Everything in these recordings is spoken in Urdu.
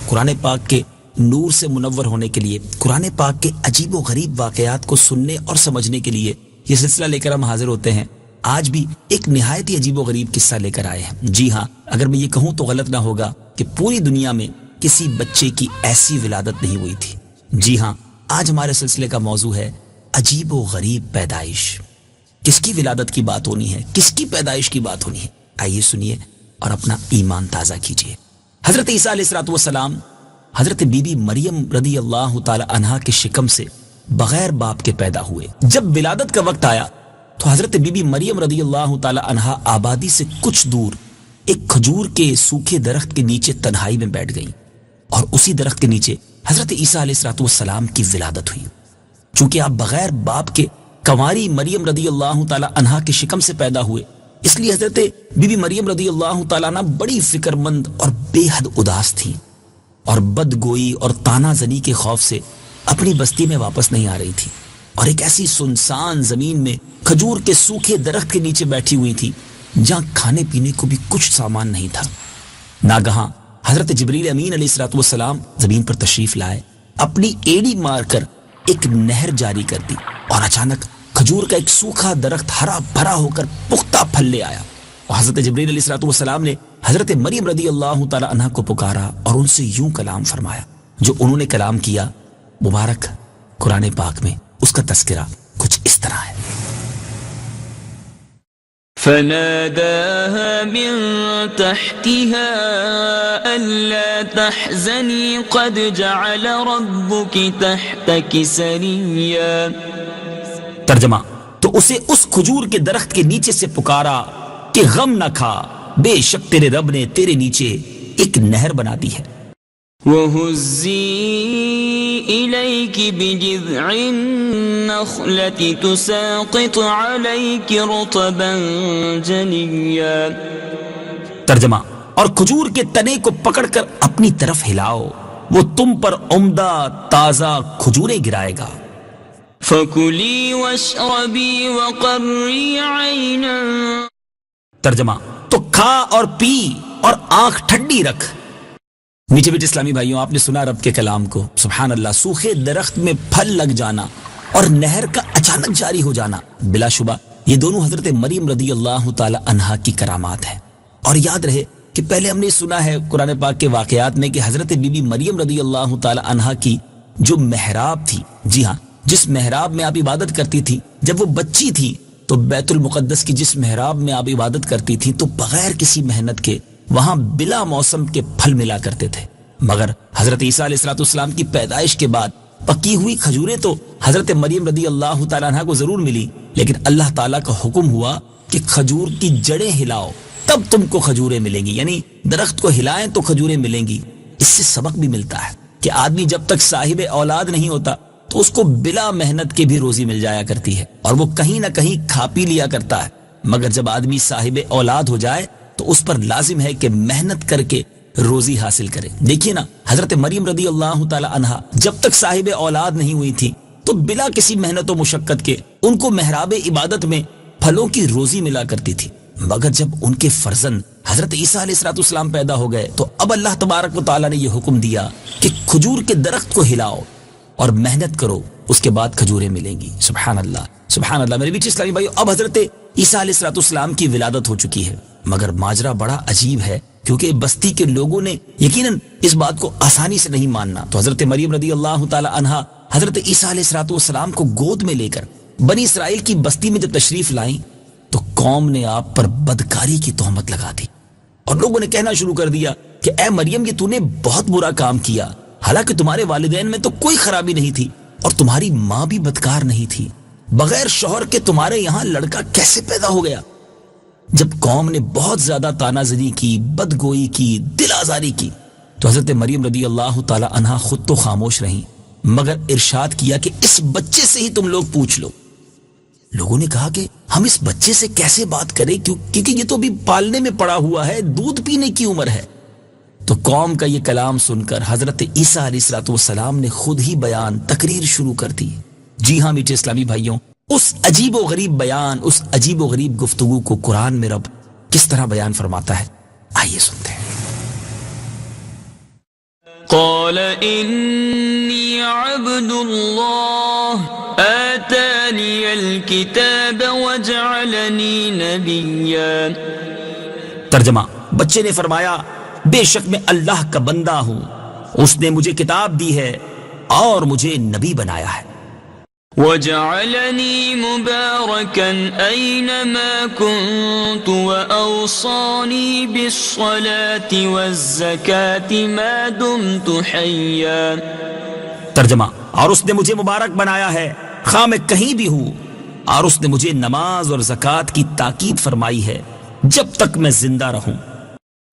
قرآن پاک کے نور سے منور ہونے کے لیے، قرآن پاک کے عجیب و غریب واقعات کو سننے اور سمجھنے کے لیے یہ سلسلہ لے کر ہم حاضر ہوتے ہیں۔ آج بھی ایک نہایت ہی عجیب و غریب قصہ لے کر آئے ہیں۔ جی ہاں، اگر میں یہ کہوں تو غلط نہ ہوگا کہ پوری دنیا میں کسی بچے کی ایسی ولادت نہیں ہوئی تھی۔ جی ہاں، آج ہمارے سلسلے کا موضوع ہے عجیب و غریب پیدائش۔ کس کی ولادت کی بات ہونی ہے، کس کی پیدائش کی بات ہونی ہے؟ آئیے سنیے اور اپنا ایمان تازہ کیجیے۔ حضرت عیسیٰ علیہ السلام حضرت بی بی مریم رضی اللہ تعالی عنہا کے شکم سے بغیر باپ کے پیدا ہوئے۔ جب ولادت کا وقت آیا تو حضرت بی بی مریم رضی اللہ تعالی عنہا آبادی سے کچھ دور ایک کھجور کے سوکھے درخت کے نیچے تنہائی میں بیٹھ گئیں، اور اسی درخت کے نیچے حضرت عیسیٰ علیہ السلام کی ولادت ہوئی۔ چونکہ آپ بغیر باپ کے کنواری مریم رضی اللہ تعالی عنہا کے شکم سے پیدا ہوئے، اس لیے حضرت بی بی مریم رضی اللہ تعالیٰ عنہ بڑی فکر مند اور بے حد اداس تھیں، اور بدگوئی اور تانا زنی کے خوف سے اپنی بستی میں واپس نہیں آ رہی تھی، اور ایک ایسی سنسان زمین میں کھجور کے سوکھے درخت کے نیچے بیٹھی ہوئی تھی جہاں کھانے پینے کو بھی کچھ سامان نہیں تھا۔ ناگہاں حضرت جبریل امین علیہ السلام زمین پر تشریف لائے، اپنی ایڑی مار کر ایک نہر جاری کر دی، اور اچانک کھجور کا ایک سوکھا درخت ہرا بھرا ہو کر پختہ پھل لے آیا، اور حضرت جبریل علیہ السلام نے حضرت مریم رضی اللہ تعالی عنہ کو پکارا اور ان سے یوں کلام فرمایا۔ جو انہوں نے کلام کیا مبارک قرآن پاک میں اس کا تذکرہ کچھ اس طرح ہے۔ فناداها من تحتها ألا تحزني قد جعل ربك تحتك سريا۔ ترجمہ، تو اسے اس کھجور کے درخت کے نیچے سے پکارا کہ غم نہ کھا، بے شک تیرے رب نے تیرے نیچے ایک نہر بنا دی ہے۔ وَهُزِّي إِلَيْكِ بِجِذْعِ النَّخْلَةِ تُسَاقِطْ عَلَيْكِ رُطَبًا جَنِيًّا۔ ترجمہ، اور کھجور کے تنے کو پکڑ کر اپنی طرف ہلاؤ، وہ تم پر عمدہ تازہ کھجوریں گرائے گا۔ فَكُلِي وَاشْرَبِي وَقَرِّي عَيْنًا۔ ترجمہ، تو کھا اور پی اور آنکھ ٹھنڈی رکھ۔ میٹھے میٹھے اسلامی بھائیوں، آپ نے سنا رب کے کلام کو، سبحان اللہ، سوکھے درخت میں پھل لگ جانا اور نہر کا اچانک جاری ہو جانا، بلا شبہ یہ دونوں حضرت مریم رضی اللہ تعالی عنہا کی کرامات ہیں۔ اور یاد رہے کہ پہلے ہم نے سنا ہے قرآن پاک کے واقعات میں کہ حضرت بی بی مریم رضی اللہ تعالی عنہا کی جو محراب تھی، جی ہاں، جس محراب میں آپ عبادت کرتی تھی جب وہ بچی تھی، تو بیت المقدس کی جس محراب میں آپ عبادت کرتی تھی تو بغیر کسی محنت کے وہاں بلا موسم کے پھل ملا کرتے تھے۔ مگر حضرت عیسیٰ علیہ السلام کی پیدائش کے بعد پکی ہوئی کھجوریں تو حضرت مریم رضی اللہ تعالیٰ عنہ کو ضرور ملی، لیکن اللہ تعالیٰ کا حکم ہوا کہ کھجور کی جڑیں ہلاؤ تب تم کو کھجوریں ملیں گی، یعنی درخت کو ہلائیں تو کھجوریں ملیں گی۔ اس سے سبق بھی ملتا ہے کہ آدمی جب تک صاحب اولاد نہیں ہوتا تو اس کو بلا محنت کے بھی روزی مل جایا کرتی ہے، اور وہ کہیں نہ کہیں کھا پی لیا کرتا ہے۔ مگر جب آدمی صاحب اولاد ہو جائے تو اس پر لازم ہے کہ محنت کر کے روزی حاصل کرے۔ دیکھیے نا، حضرت مریم رضی اللہ تعالی عنہا جب تک صاحب اولاد نہیں ہوئی تھی تو بلا کسی محنت و مشقت کے ان کو محراب عبادت میں پھلوں کی روزی ملا کرتی تھی۔ مگر جب ان کے فرزند حضرت عیسیٰ علیہ السلام پیدا ہو گئے تو اب اللہ تبارک و تعالیٰ نے یہ حکم دیا کہ کھجور کے درخت کو ہلاؤ اور محنت کرو، اس کے بعد کھجوریں ملیں گی۔ سبحان اللہ، سبحان اللہ۔ میرے بیچ اسلامی بھائیو، اب حضرت عیسیٰ علیہ السلام کی ولادت ہو چکی ہے، مگر ماجرا بڑا عجیب ہے، کیونکہ بستی کے لوگوں نے یقیناً اس بات کو آسانی سے نہیں ماننا۔ تو حضرت مریم رضی اللہ تعالی عنہا حضرت عیسیٰ علیہ السلام کو گود میں لے کر بنی اسرائیل کی بستی میں جب تشریف لائیں تو قوم نے آپ پر بدکاری کی تہمت لگا دی، اور لوگوں نے کہنا شروع کر دیا کہ اے مریم، یہ تو نے بہت برا کام کیا، حالانکہ تمہارے والدین میں تو کوئی خرابی نہیں تھی اور تمہاری ماں بھی بدکار نہیں تھی، بغیر شوہر کے تمہارے یہاں لڑکا کیسے پیدا ہو گیا؟ جب قوم نے بہت زیادہ تانا زنی کی، بدگوئی کی، دل آزاری کی، تو حضرت مریم رضی اللہ تعالی عنہا خود تو خاموش رہیں، مگر ارشاد کیا کہ اس بچے سے ہی تم لوگ پوچھ لو۔ لوگوں نے کہا کہ ہم اس بچے سے کیسے بات کریں، کیونکہ یہ تو ابھی پالنے میں پڑا ہوا ہے، دودھ پینے کی عمر ہے۔ تو قوم کا یہ کلام سن کر حضرت عیسیٰ علیہ السلام نے خود ہی بیان تقریر شروع کر دی۔ جی ہاں میٹھے اسلامی بھائیوں، اس عجیب و غریب بیان، اس عجیب و غریب گفتگو کو قرآن میں رب کس طرح بیان فرماتا ہے، آئیے سنتے ہیں۔ قال إني عبد الله آتاني الكتاب وجعلني نبيا. ترجمہ، بچے نے فرمایا بے شک میں اللہ کا بندہ ہوں، اس نے مجھے کتاب دی ہے اور مجھے نبی بنایا ہے. وجعلني مباركا أينما كنت وأوصاني بالصلاة والزكاة ما دمت حيا. ترجمہ، اور اس نے مجھے مبارک بنایا ہے خواہ میں کہیں بھی ہوں، اور اس نے مجھے نماز اور زکوٰۃ کی تاکید فرمائی ہے جب تک میں زندہ رہوں.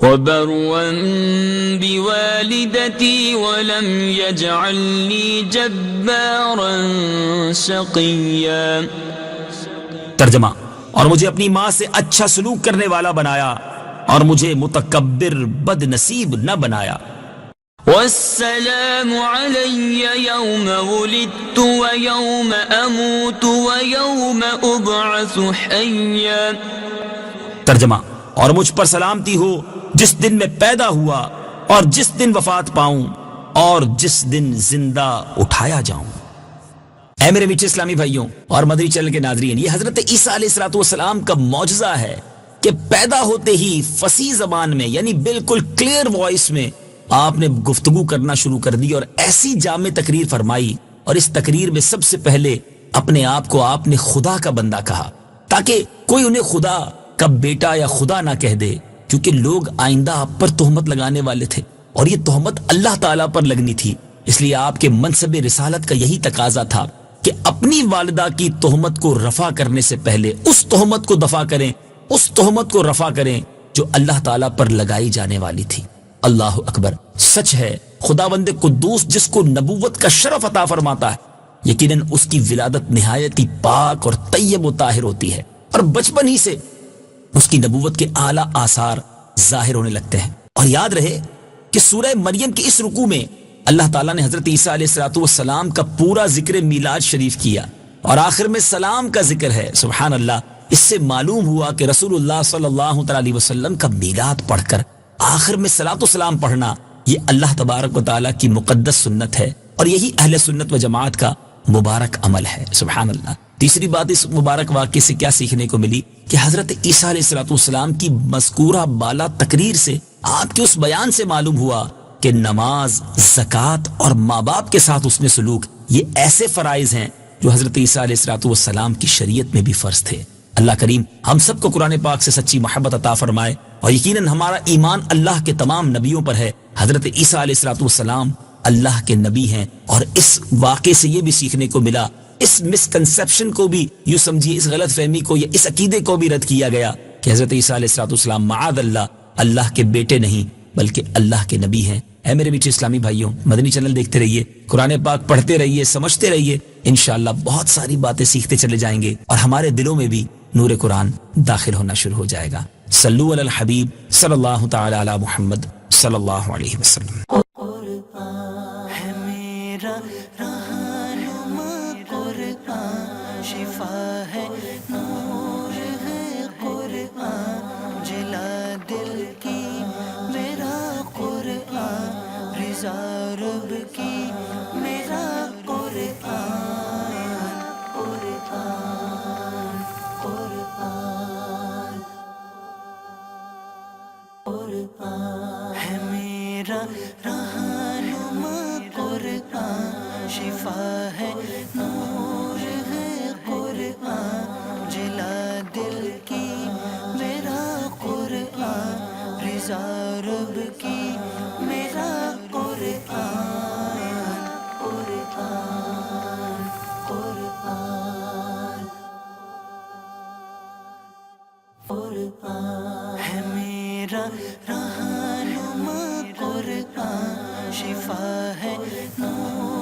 وبرا بوالدتي ولم يجعلني جبارا شقيا. ترجمہ، اور مجھے اپنی ماں سے اچھا سلوک کرنے والا بنایا اور مجھے متکبر بد نصیب نہ بنایا. والسلام علي يوم ولدت ويوم أموت ويوم أبعث حيا. ترجمہ، اور مجھ پر سلامتی ہو جس دن میں پیدا ہوا اور جس دن وفات پاؤں اور جس دن زندہ اٹھایا جاؤں. اے میرے میٹھے اسلامی بھائیوں اور مدنی چینل کے ناظرین، یہ حضرت عیسیٰ علیہ السلام کا معجزہ ہے کہ پیدا ہوتے ہی فصیح زبان میں یعنی بالکل کلیئر وائس میں آپ نے گفتگو کرنا شروع کر دی اور ایسی جامع تقریر فرمائی، اور اس تقریر میں سب سے پہلے اپنے آپ کو آپ نے خدا کا بندہ کہا تاکہ کوئی انہیں خدا کا بیٹا یا خدا نہ کہہ دے، کیونکہ لوگ آئندہ آپ پر تہمت لگانے والے تھے اور یہ تہمت اللہ تعالیٰ پر لگنی تھی. اس لیے آپ کے منصب رسالت کا یہی تقاضا تھا کہ اپنی والدہ کی تہمت کو رفع کرنے سے پہلے اس تہمت کو دفع کریں، اس تہمت کو رفع کریں جو اللہ تعالیٰ پر لگائی جانے والی تھی. اللہ اکبر. سچ ہے خداوند قدوس جس کو نبوت کا شرف عطا فرماتا ہے، یقیناً اس کی ولادت نہایت ہی پاک اور طیب و طاہر ہوتی ہے، اور بچپن ہی سے اس کی نبوت کے اعلیٰ آثار ظاہر ہونے لگتے ہیں. اور یاد رہے کہ سورہ مریم کی اس رکوع میں اللہ تعالیٰ نے حضرت عیسیٰ علیہ السلام کا پورا ذکر میلاد شریف کیا اور آخر میں سلام کا ذکر ہے. سبحان اللہ. اس سے معلوم ہوا کہ رسول اللہ صلی اللہ علیہ وسلم کا میلاد پڑھ کر آخر میں صلاۃ و سلام پڑھنا یہ اللہ تبارک و تعالیٰ کی مقدس سنت ہے، اور یہی اہل سنت و جماعت کا مبارک عمل ہے. سبحان اللہ. تیسری بات اس مبارک واقعے سے کیا سیکھنے کو ملی کہ حضرت عیسیٰ علیہ السلام کی مذکورہ بالا تقریر سے، آپ کے اس بیان سے معلوم ہوا کہ نماز، زکوٰۃ اور ماں باپ کے ساتھ اس نے سلوک، یہ ایسے فرائض ہیں جو حضرت عیسیٰ علیہ السلام کی شریعت میں بھی فرض تھے. اللہ کریم ہم سب کو قرآن پاک سے سچی محبت عطا فرمائے، اور یقیناً ہمارا ایمان اللہ کے تمام نبیوں پر ہے. حضرت عیسیٰ علیہ السلام اللہ کے نبی ہیں، اور اس واقعے سے یہ بھی سیکھنے کو ملا، اس مسکنسپشن کو بھی یوں سمجھیے، اس غلط فہمی کو یا اس عقیدے کو بھی رد کیا گیا کہ حضرت عیسیٰ علیہ السلام معاذ اللہ کے بیٹے نہیں بلکہ اللہ کے نبی ہیں. اے میرے میٹھے اسلامی بھائیوں، مدنی چینل دیکھتے رہیے، قرآن پاک پڑھتے رہیے، سمجھتے رہیے، انشاءاللہ بہت ساری باتیں سیکھتے چلے جائیں گے اور ہمارے دلوں میں بھی نور قرآن داخل ہونا شروع ہو جائے گا. صلو علی الحبیب صلی اللہ تعالی علی محمد صلی اللہ علیہ وسلم. ہے میرا رہنما قرآن، شفا ہے نور ہے قرآن، جلا دل کی میرا قرآن، رضا رب کی میرا قرآن، قرآن قرآن قرآن ہے میرا رہنما قرآن، شفا ہے نور ہے قرآن، جلا دل کی میرا قرآن، رضا رب کی میرا قرآن، قرآن قرآن قرآن ہے میرا رہنما قرآن، شفا ہے نور